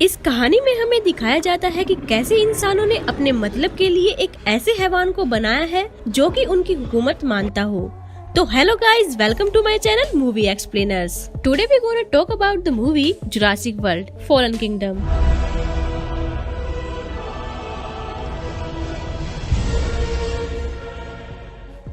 इस कहानी में हमें दिखाया जाता है कि कैसे इंसानों ने अपने मतलब के लिए एक ऐसे हैवान को बनाया है जो कि उनकी हुकूमत मानता हो। तो hello guys, welcome to my channel movie explainers. Today we gonna talk about the movie Jurassic World Fallen Kingdom.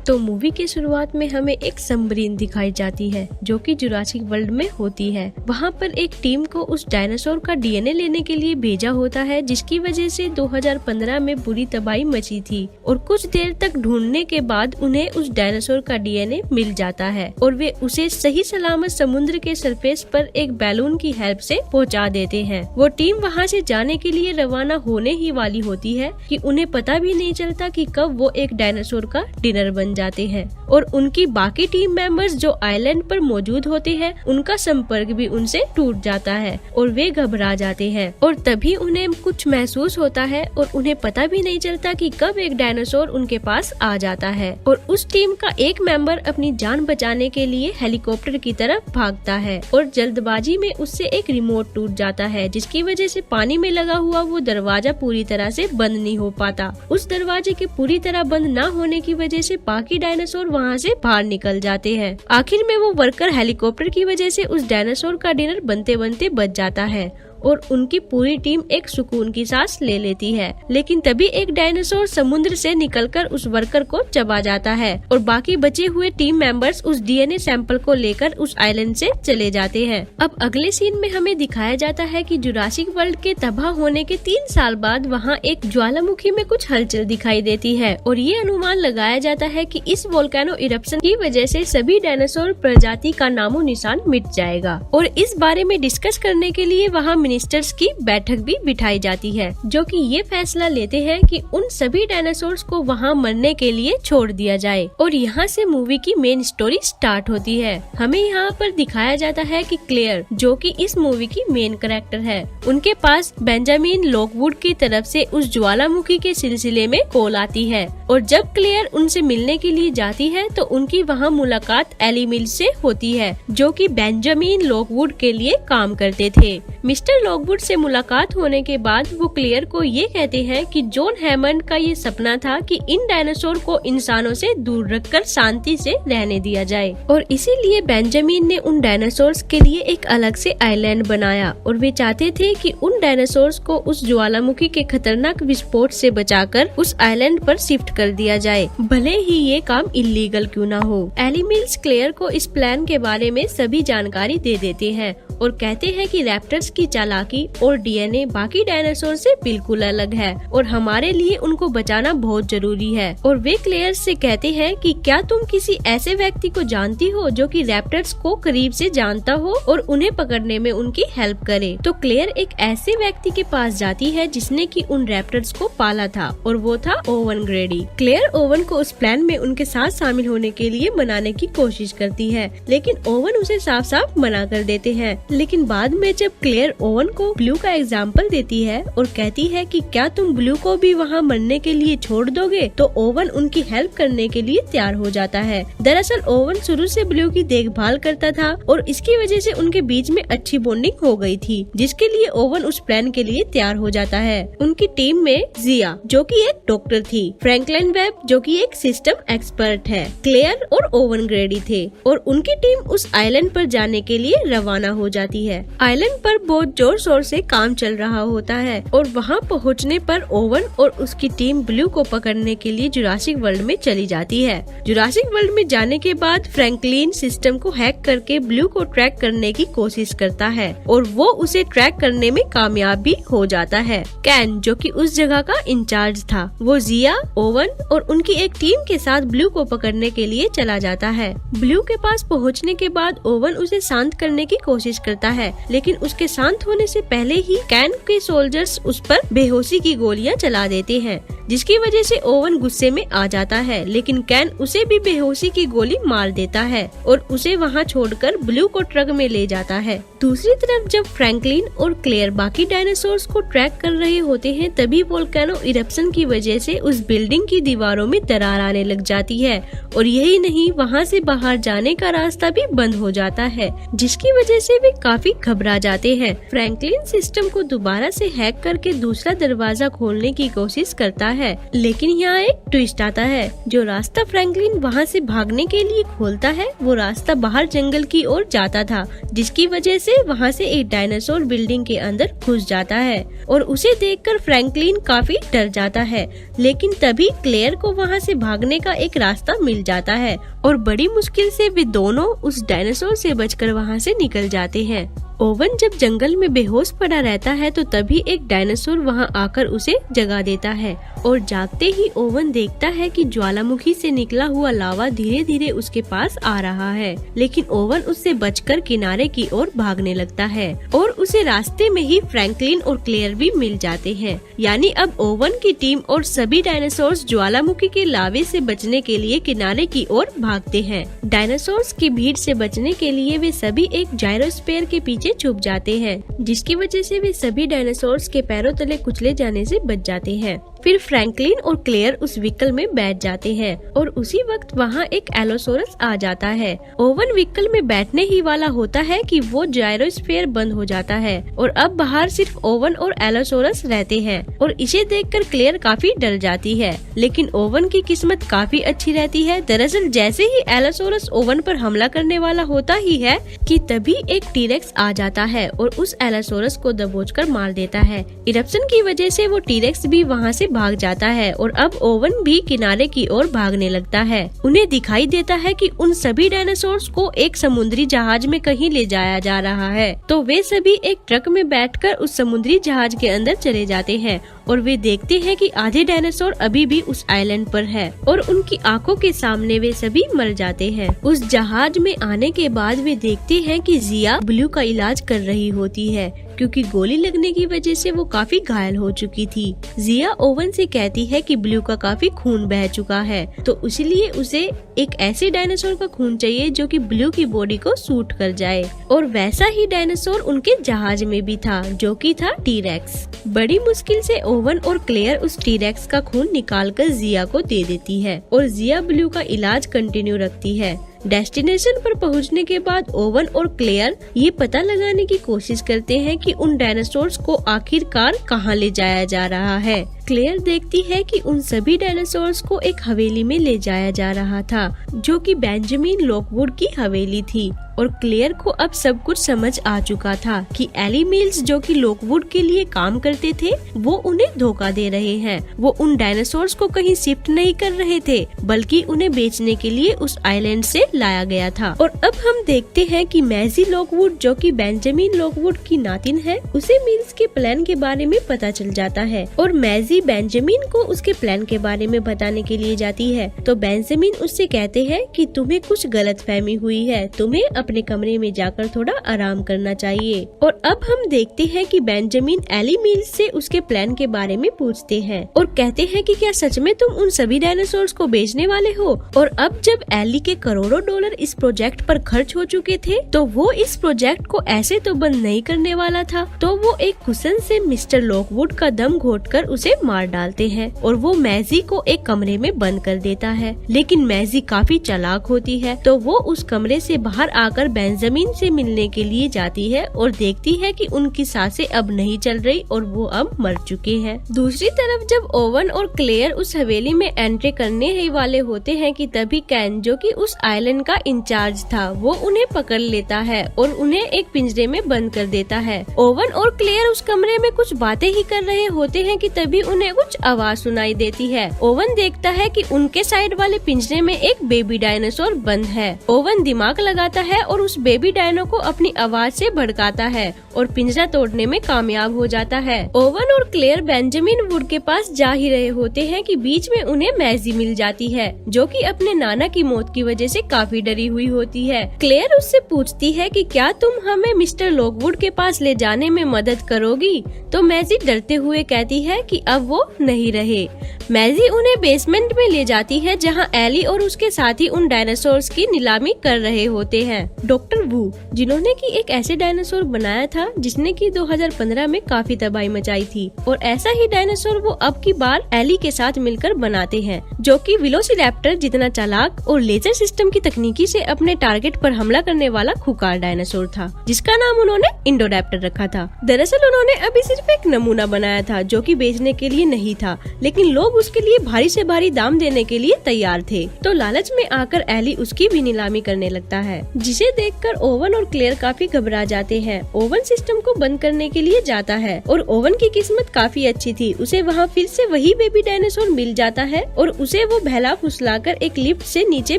तो मूवी के शुरुआत में हमें एक सबमरीन दिखाई जाती है जो कि जुरासिक वर्ल्ड में होती है। वहाँ पर एक टीम को उस डायनासोर का डीएनए लेने के लिए भेजा होता है, जिसकी वजह से 2015 में बुरी तबाही मची थी और कुछ देर तक ढूंढने के बाद उन्हें उस डायनासोर का डीएनए मिल जाता है और वे उसे सही सलामत समुद्र के सरफेस पर एक बैलून की हेल्प से पहुँचा देते हैं। वो टीम वहाँ से जाने के लिए रवाना होने ही वाली होती है कि उन्हें पता भी नहीं चलता कि कब वो एक डायनासोर का डिनर बन जाते हैं और उनकी बाकी टीम मेंबर्स जो आइलैंड पर मौजूद होते हैं उनका संपर्क भी उनसे टूट जाता है और वे घबरा जाते हैं और तभी उन्हें कुछ महसूस होता है और उन्हें पता भी नहीं चलता कि कब एक डायनासोर उनके पास आ जाता है और उस टीम का एक मेंबर अपनी जान बचाने के लिए हेलीकॉप्टर की तरफ भागता है और जल्दबाजी में उससे एक रिमोट टूट जाता है, जिसकी वजह से पानी में लगा हुआ वो दरवाजा पूरी तरह से बंद नहीं हो पाता। उस दरवाजे के पूरी तरह बंद न होने की वजह से बाकी डायनासोर वहाँ से बाहर निकल जाते हैं। आखिर में वो वर्कर हेलीकॉप्टर की वजह से उस डायनासोर का डिनर बनते बनते बच जाता है और उनकी पूरी टीम एक सुकून की सांस ले लेती है। लेकिन तभी एक डायनासोर समुद्र से निकलकर उस वर्कर को चबा जाता है और बाकी बचे हुए टीम मेंबर्स उस डीएनए सैंपल को लेकर उस आइलैंड से चले जाते हैं। अब अगले सीन में हमें दिखाया जाता है कि जुरासिक वर्ल्ड के तबाह होने के 3 साल बाद वहाँ एक ज्वालामुखी में कुछ हलचल दिखाई देती है और ये अनुमान लगाया जाता है कि इस वोल्केनो इरप्शन की वजह से सभी डायनासोर प्रजाति का नामो निशान मिट जाएगा और इस बारे में डिस्कस करने के लिए वहाँ मिनिस्टर्स की बैठक भी बिठाई जाती है, जो कि ये फैसला लेते हैं कि उन सभी डायनासोर्स को वहाँ मरने के लिए छोड़ दिया जाए और यहाँ से मूवी की मेन स्टोरी स्टार्ट होती है। हमें यहाँ पर दिखाया जाता है कि क्लेयर, जो कि इस मूवी की मेन कैरेक्टर है, उनके पास बेंजामिन लॉकवुड की तरफ से उस ज्वालामुखी के सिलसिले में कॉल आती है और जब क्लेयर उनसे मिलने के लिए जाती है तो उनकी वहाँ मुलाकात एली मिल्स से होती है, जो कि बेंजामिन लॉकवुड के लिए काम करते थे। मिस्टर लॉकवुड से मुलाकात होने के बाद वो क्लेयर को ये कहते हैं कि जॉन हैमंड का ये सपना था कि इन डायनासोर को इंसानों से दूर रखकर शांति से रहने दिया जाए और इसीलिए बेंजामिन ने उन डायनासोर्स के लिए एक अलग से आइलैंड बनाया और वे चाहते थे कि उन डायनासोर्स को उस ज्वालामुखी के खतरनाक विस्फोट से बचाकर उस आइलैंड पर शिफ्ट कर दिया जाए, भले ही ये काम इलीगल क्यों ना हो। एली मिल्स क्लेयर को इस प्लान के बारे में सभी जानकारी दे देते हैं और कहते हैं कि रैप्टर्स की चालाकी और डीएनए बाकी डायनासोर से बिल्कुल अलग है और हमारे लिए उनको बचाना बहुत जरूरी है। और वे क्लेयर से कहते हैं कि क्या तुम किसी ऐसे व्यक्ति को जानती हो जो कि रैप्टर्स को करीब से जानता हो और उन्हें पकड़ने में उनकी हेल्प करे। तो क्लेयर एक ऐसे व्यक्ति के पास जाती है जिसने कि उन रैप्टर्स को पाला था और वो था ओवन ग्रेडी। क्लेयर ओवन को उस प्लान में उनके साथ शामिल होने के लिए मनाने की कोशिश करती है, लेकिन ओवन उसे साफ साफ मना कर देते हैं। लेकिन बाद में जब क्लेयर ओवन को ब्लू का एग्जाम्पल देती है और कहती है कि क्या तुम ब्लू को भी वहाँ मरने के लिए छोड़ दोगे, तो ओवन उनकी हेल्प करने के लिए तैयार हो जाता है। दरअसल ओवन शुरू से ब्लू की देखभाल करता था और इसकी वजह से उनके बीच में अच्छी बॉन्डिंग हो गई थी, जिसके लिए ओवन उस प्लान के लिए तैयार हो जाता है। उनकी टीम में जिया, जो कि एक डॉक्टर थी, फ्रैंकलिन वेब, जो कि एक सिस्टम एक्सपर्ट है, क्लेयर और ओवन ग्रेडी थे और उनकी टीम उस आइलैंड पर जाने के लिए रवाना हो जाती है। आइलैंड पर बहुत जोर शोर से काम चल रहा होता है और वहाँ पहुँचने पर ओवन और उसकी टीम ब्लू को पकड़ने के लिए जुरासिक वर्ल्ड में चली जाती है। जुरासिक वर्ल्ड में जाने के बाद फ्रैंकलिन सिस्टम को हैक करके ब्लू को ट्रैक करने की कोशिश करता है और वो उसे ट्रैक करने में कामयाब भी हो जाता है। कैन, जो कि उस जगह का इंचार्ज था, वो जिया, ओवन और उनकी एक टीम के साथ ब्लू को पकड़ने के लिए चला जाता है। ब्लू के पास पहुँचने के बाद ओवन उसे शांत करने की कोशिश करता है, लेकिन उसके शांत होने से पहले ही कैन के सोल्जर्स उस पर बेहोशी की गोलियां चला देते हैं, जिसकी वजह से ओवन गुस्से में आ जाता है, लेकिन कैन उसे भी बेहोशी की गोली मार देता है और उसे वहाँ छोड़कर ब्लू को ट्रक में ले जाता है। दूसरी तरफ जब फ्रैंकलिन और क्लेयर बाकी डायनासोर्स को ट्रैक कर रहे होते हैं, तभी वोल्केनो इरप्शन की वजह से उस बिल्डिंग की दीवारों में दरार आने लग जाती है और यही नहीं, वहाँ से बाहर जाने का रास्ता भी बंद हो जाता है, जिसकी वजह से वे काफी घबरा जाते हैं। फ्रैंकलिन सिस्टम को दोबारा से हैक करके दूसरा दरवाजा खोलने की कोशिश करता है, लेकिन यहाँ एक ट्विस्ट आता है। जो रास्ता फ्रैंकलिन वहाँ से भागने के लिए खोलता है, वो रास्ता बाहर जंगल की ओर जाता था, जिसकी वजह से वहाँ से एक डायनासोर बिल्डिंग के अंदर घुस जाता है और उसे देखकर फ्रैंकलिन काफी डर जाता है। लेकिन तभी क्लेयर को वहाँ से भागने का एक रास्ता मिल जाता है और बड़ी मुश्किल से वे दोनों उस डायनासोर से बचकर वहाँ से निकल जाते हैं। ओवन जब जंगल में बेहोश पड़ा रहता है तो तभी एक डायनासोर वहां आकर उसे जगा देता है और जागते ही ओवन देखता है कि ज्वालामुखी से निकला हुआ लावा धीरे धीरे उसके पास आ रहा है, लेकिन ओवन उससे बचकर किनारे की ओर भागने लगता है और उसे रास्ते में ही फ्रैंकलिन और क्लेयर भी मिल जाते हैं। यानी अब ओवन की टीम और सभी डायनासोर्स ज्वालामुखी के लावे से बचने के लिए किनारे की ओर भागते हैं। डायनासोर्स की भीड़ से बचने के लिए वे सभी एक जायरोस्फीयर के पीछे छुप जाते हैं, जिसकी वजह से वे सभी डायनासोर्स के पैरों तले कुचले जाने से बच जाते हैं। फिर फ्रैंकलिन और क्लेयर उस व्हीकल में बैठ जाते हैं और उसी वक्त वहाँ एक एलोसोरस आ जाता है। ओवन व्हीकल में बैठने ही वाला होता है कि वो जायरोस्फीयर बंद हो जाता है और अब बाहर सिर्फ ओवन और एलोसोरस रहते हैं और इसे देखकर क्लेयर काफी डर जाती है, लेकिन ओवन की किस्मत काफी अच्छी रहती है। दरअसल जैसे ही एलोसोरस ओवन पर हमला करने वाला होता ही है कि तभी एक टीरेक्स आ जाता है और उस एलोसोरस को दबोचकर मार देता है। इरप्शन की वजह से वो टीरेक्स भी वहाँ से भाग जाता है और अब ओवन भी किनारे की ओर भागने लगता है। उन्हें दिखाई देता है कि उन सभी डायनासोर्स को एक समुद्री जहाज में कहीं ले जाया जा रहा है, तो वे सभी एक ट्रक में बैठकर उस समुद्री जहाज के अंदर चले जाते हैं और वे देखते हैं कि आधे डायनासोर अभी भी उस आइलैंड पर है और उनकी आंखों के सामने वे सभी मर जाते हैं। उस जहाज में आने के बाद वे देखते हैं कि जिया ब्लू का इलाज कर रही होती है, क्योंकि गोली लगने की वजह से वो काफी घायल हो चुकी थी। जिया ओवन से कहती है कि ब्लू का काफी खून बह चुका है, तो इसलिए उसे एक ऐसे डायनासोर का खून चाहिए जो कि ब्लू की बॉडी को सूट कर जाए, और वैसा ही डायनासोर उनके जहाज में भी था, जो कि था टीरेक्स। बड़ी मुश्किल से ओवन और क्लेयर उस टीरेक्स का खून निकालकर जिया को दे देती है और जिया ब्लू का इलाज कंटिन्यू रखती है। डेस्टिनेशन पर पहुंचने के बाद ओवन और क्लेयर ये पता लगाने की कोशिश करते हैं कि उन डायनासोर्स को आखिरकार कहां ले जाया जा रहा है। क्लेयर देखती है कि उन सभी डायनासोर्स को एक हवेली में ले जाया जा रहा था, जो कि बेंजामिन लॉकवुड की हवेली थी, और क्लेयर को अब सब कुछ समझ आ चुका था कि एली मिल्स जो कि लॉकवुड के लिए काम करते थे, वो उन्हें धोखा दे रहे हैं। वो उन डायनासोर्स को कहीं शिफ्ट नहीं कर रहे थे, बल्कि उन्हें बेचने के लिए उस आइलैंड से लाया गया था। और अब हम देखते हैं कि मैजी लॉकवुड जो कि बेंजामिन लॉकवुड की नातिन है, उसे मिल्स के प्लान के बारे में पता चल जाता है और मैजी बेंजामिन को उसके प्लान के बारे में बताने के लिए जाती है। तो बेंजामिन उससे कहते हैं कि तुम्हें कुछ गलतफहमी हुई है, तुम्हें अपने कमरे में जाकर थोड़ा आराम करना चाहिए। और अब हम देखते हैं कि बेंजामिन एली मिल्स से उसके प्लान के बारे में पूछते हैं और कहते हैं कि क्या सच में तुम उन सभी डायनासोर्स को बेचने वाले हो। और अब जब एली के करोड़ों डॉलर इस प्रोजेक्ट पर खर्च हो चुके थे, तो वो इस प्रोजेक्ट को ऐसे तो बंद नहीं करने वाला था, तो वो एक कुशन से मिस्टर लॉकवुड का दम घोटकर उसे मार डालते हैं और वो मैजी को एक कमरे में बंद कर देता है। लेकिन मैजी काफी चालाक होती है, तो वो उस कमरे से बाहर आकर बेंजामिन से मिलने के लिए जाती है और देखती है कि उनकी सांसें अब नहीं चल रही और वो अब मर चुके हैं। दूसरी तरफ जब ओवन और क्लेयर उस हवेली में एंट्री करने ही वाले होते हैं कि तभी कैन जो कि उस आइलैंड का इंचार्ज था, वो उन्हें पकड़ लेता है और उन्हें एक पिंजरे में बंद कर देता है। ओवन और क्लेयर उस कमरे में कुछ बातें ही कर रहे होते हैं कि तभी उन्हें कुछ आवाज सुनाई देती है। ओवन देखता है कि उनके साइड वाले पिंजरे में एक बेबी डायनासोर बंद है। ओवन दिमाग लगाता है और उस बेबी डायनो को अपनी आवाज से भड़काता है और पिंजरा तोड़ने में कामयाब हो जाता है। ओवन और क्लेयर बेंजामिन वुड के पास जा ही रहे होते हैं कि बीच में उन्हें मैजी मिल जाती है, जो कि अपने नाना की मौत की वजह से काफी डरी हुई होती है। क्लेयर उससे पूछती है कि क्या तुम हमें मिस्टर लॉकवुड के पास ले जाने में मदद करोगी, तो मैजी डरते हुए कहती है कि अब अब वो नहीं रहे। मैजी उन्हें बेसमेंट में ले जाती है जहां एली और उसके साथी उन डायनासोर्स की नीलामी कर रहे होते हैं। डॉक्टर वू, जिन्होंने की एक ऐसे डायनासोर बनाया था जिसने की 2015 में काफी तबाही मचाई थी, और ऐसा ही डायनासोर वो अब की बार एली के साथ मिलकर बनाते हैं, जो कि वेलोसिरैप्टर जितना चालाक और लेजर सिस्टम की तकनीकी से अपने टारगेट पर हमला करने वाला खुकार डायनासोर था, जिसका नाम उन्होंने इंडोरैप्टर रखा था। दरअसल उन्होंने अभी सिर्फ एक नमूना बनाया था जो कि बेचने के लिए नहीं था, लेकिन लोग उसके लिए भारी से भारी दाम देने के लिए तैयार थे। तो लालच में आकर एली उसकी भी नीलामी करने लगता है, जिसे देखकर ओवन और क्लेयर काफी घबरा जाते हैं। ओवन सिस्टम को बंद करने के लिए जाता है और ओवन की किस्मत काफी अच्छी थी, उसे वहाँ फिर से वही बेबी डायनासोर मिल जाता है और उसे वो बहला फुसलाकर एक लिफ्ट से नीचे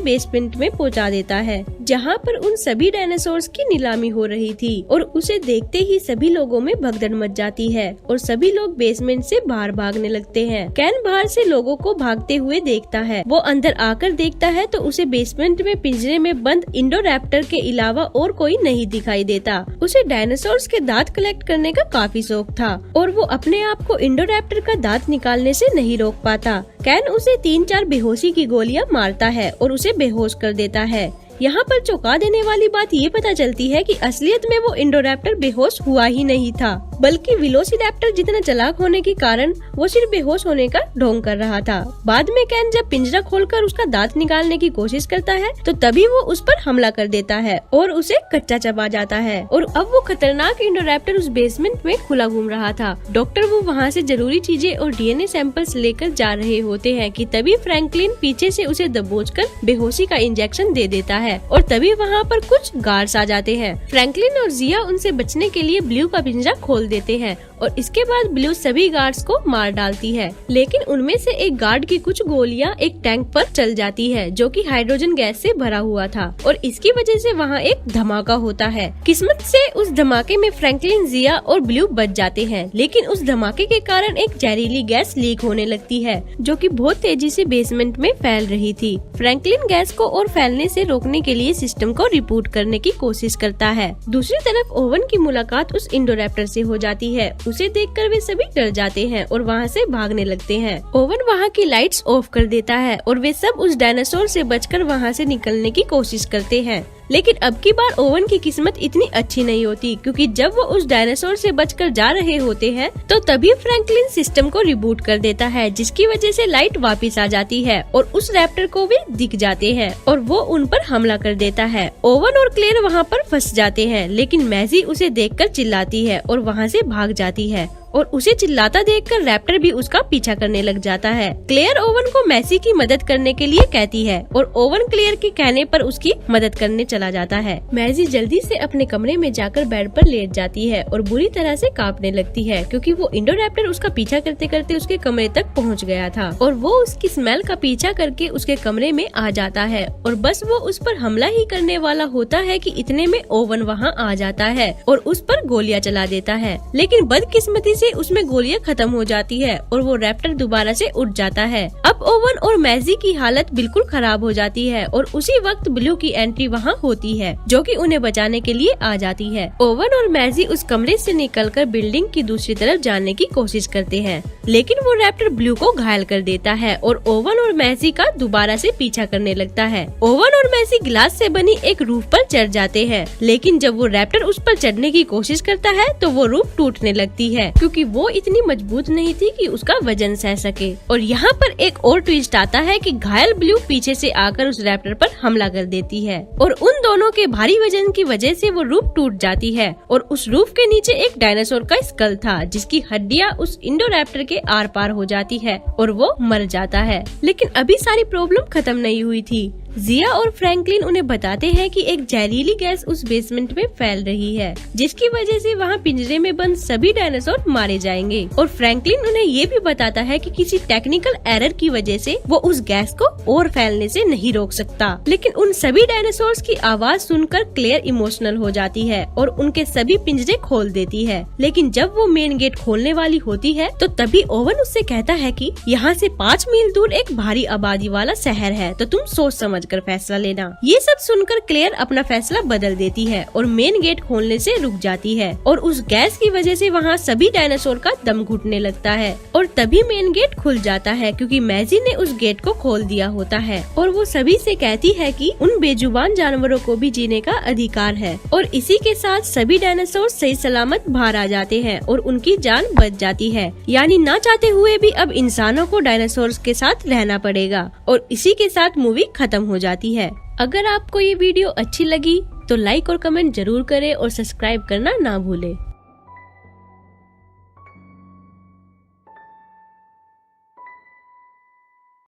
बेसमेंट में पहुँचा देता है, जहाँ पर उन सभी डायनासोर्स की नीलामी हो रही थी। और उसे देखते ही सभी लोगों में भगदड़ मच जाती है और सभी लोग बेसमेंट से बाहर भागने लगते हैं। कैन बाहर से लोगों को भागते हुए देखता है। वो अंदर आकर देखता है तो उसे बेसमेंट में पिंजरे में बंद इंडोरैप्टर के अलावा और कोई नहीं दिखाई देता। उसे डायनासोर्स के दांत कलेक्ट करने का काफी शौक था और वो अपने आप को इंडोरैप्टर का दांत निकालने से नहीं रोक पाता। कैन उसे 3-4 बेहोशी की गोलियां मारता है और उसे बेहोश कर देता है। यहाँ पर चौंका देने वाली बात ये पता चलती है कि असलियत में वो इंडोरैप्टर बेहोश हुआ ही नहीं था, बल्कि वेलोसिरैप्टर जितना चालाक होने के कारण वो सिर्फ बेहोश होने का ढोंग कर रहा था। बाद में कैन जब पिंजरा खोलकर उसका दांत निकालने की कोशिश करता है तो तभी वो उस पर हमला कर देता है और उसे कच्चा चबा जाता है। और अब वो खतरनाक इंडोरैप्टर उस बेसमेंट में खुला घूम रहा था। डॉक्टर वो वहाँ से जरूरी चीजें और डीएनए सैंपल्स लेकर जा रहे होते हैं कि तभी फ्रैंकलिन पीछे से उसे दबोचकर बेहोशी का इंजेक्शन दे देता है और तभी वहाँ पर कुछ गार्ड्स आ जाते हैं। फ्रैंकलिन और जिया उनसे बचने के लिए ब्लू का पिंजरा खोल देते हैं और इसके बाद ब्लू सभी गार्ड्स को मार डालती है, लेकिन उनमें से एक गार्ड की कुछ गोलियां एक टैंक पर चल जाती है जो कि हाइड्रोजन गैस से भरा हुआ था और इसकी वजह से वहाँ एक धमाका होता है। किस्मत से उस धमाके में फ्रैंकलिन, जिया और ब्लू बच जाते हैं, लेकिन उस धमाके के कारण एक जहरीली गैस लीक होने लगती है जो कि बहुत तेजी से बेसमेंट में फैल रही थी। फ्रैंकलिन गैस को और फैलने से रोकने के लिए सिस्टम को रिबूट करने की कोशिश करता है। दूसरी तरफ ओवन की मुलाकात उस इंडोरैप्टर से हो जाती है। उसे देखकर वे सभी डर जाते हैं और वहाँ से भागने लगते हैं। ओवन वहाँ की लाइट्स ऑफ कर देता है और वे सब उस डायनासोर से बचकर वहाँ से निकलने की कोशिश करते हैं, लेकिन अब की बार ओवन की किस्मत इतनी अच्छी नहीं होती, क्योंकि जब वो उस डायनासोर से बचकर जा रहे होते हैं तो तभी फ्रैंकलिन सिस्टम को रिबूट कर देता है, जिसकी वजह से लाइट वापस आ जाती है और उस रैप्टर को भी दिख जाते हैं और वो उन पर हमला कर देता है। ओवन और क्लेयर वहाँ पर फंस जाते हैं, लेकिन मैजी उसे देखकर चिल्लाती है और वहाँ से भाग जाती है और उसे चिल्लाता देखकर रैप्टर भी उसका पीछा करने लग जाता है। क्लेयर ओवन को मैसी की मदद करने के लिए कहती है और ओवन क्लेयर के कहने पर उसकी मदद करने चला जाता है। मैसी जल्दी से अपने कमरे में जाकर बेड पर लेट जाती है और बुरी तरह से कांपने लगती है, क्योंकि वो इंडोरैप्टर उसका पीछा करते करते उसके कमरे तक पहुंच गया था और वो उसकी स्मेल का पीछा करके उसके कमरे में आ जाता है और बस वो उस पर हमला ही करने वाला होता है कि इतने में ओवन वहाँ आ जाता है और उस पर गोलियां चला देता है, लेकिन बदकिस्मती से उसमें गोलियां खत्म हो जाती है और वो रैप्टर दोबारा से उठ जाता है। अब ओवन और मैजी की हालत बिल्कुल खराब हो जाती है और उसी वक्त ब्लू की एंट्री वहाँ होती है, जो कि उन्हें बचाने के लिए आ जाती है। ओवन और मैजी उस कमरे से निकलकर बिल्डिंग की दूसरी तरफ जाने की कोशिश करते हैं, लेकिन वो रैप्टर ब्लू को घायल कर देता है और ओवन और मैजी का दोबारा से पीछा करने लगता है। ओवन और मैजी ग्लास से बनी एक रूफ पर चढ़ जाते हैं, लेकिन जब वो रैप्टर उस पर चढ़ने की कोशिश करता है तो वो रूफ टूटने लगती है, क्योंकि वो इतनी मजबूत नहीं थी कि उसका वजन सह सके। और यहाँ पर एक और ट्विस्ट आता है कि घायल ब्लू पीछे से आकर उस रैप्टर पर हमला कर देती है और उन दोनों के भारी वजन की वजह से वो रूफ टूट जाती है और उस रूफ के नीचे एक डायनासोर का स्कल था, जिसकी हड्डियाँ उस इंडोरैप्टर के आर पार हो जाती है और वो मर जाता है। लेकिन अभी सारी प्रॉब्लम खत्म नहीं हुई थी। जिया और फ्रैंकलिन उन्हें बताते हैं कि एक जहरीली गैस उस बेसमेंट में फैल रही है, जिसकी वजह से वहाँ पिंजरे में बंद सभी डायनासोर मारे जाएंगे। और फ्रैंकलिन उन्हें ये भी बताता है कि किसी टेक्निकल एरर की वजह से वो उस गैस को और फैलने से नहीं रोक सकता। लेकिन उन सभी डायनासोर्स की आवाज सुनकर क्लेयर इमोशनल हो जाती है और उनके सभी पिंजरे खोल देती है। लेकिन जब वो मेन गेट खोलने वाली होती है तो तभी ओवन उससे कहता है कि यहाँ से 5 मील दूर एक भारी आबादी वाला शहर है, तो तुम सोच समझ समझकर फैसला लेना। ये सब सुनकर क्लेयर अपना फैसला बदल देती है और मेन गेट खोलने से रुक जाती है और उस गैस की वजह से वहाँ सभी डायनासोर का दम घुटने लगता है और तभी मेन गेट खुल जाता है क्योंकि मैजी ने उस गेट को खोल दिया होता है और वो सभी से कहती है कि उन बेजुबान जानवरों को भी जीने का अधिकार है और इसी के साथ सभी डायनासोर सही सलामत बाहर आ जाते हैं और उनकी जान बच जाती है। यानी ना चाहते हुए भी अब इंसानों को डायनासोर के साथ रहना पड़ेगा और इसी के साथ मूवी खत्म हो जाती है। अगर आपको ये वीडियो अच्छी लगी तो लाइक और कमेंट जरूर करें और सब्सक्राइब करना ना भूलें।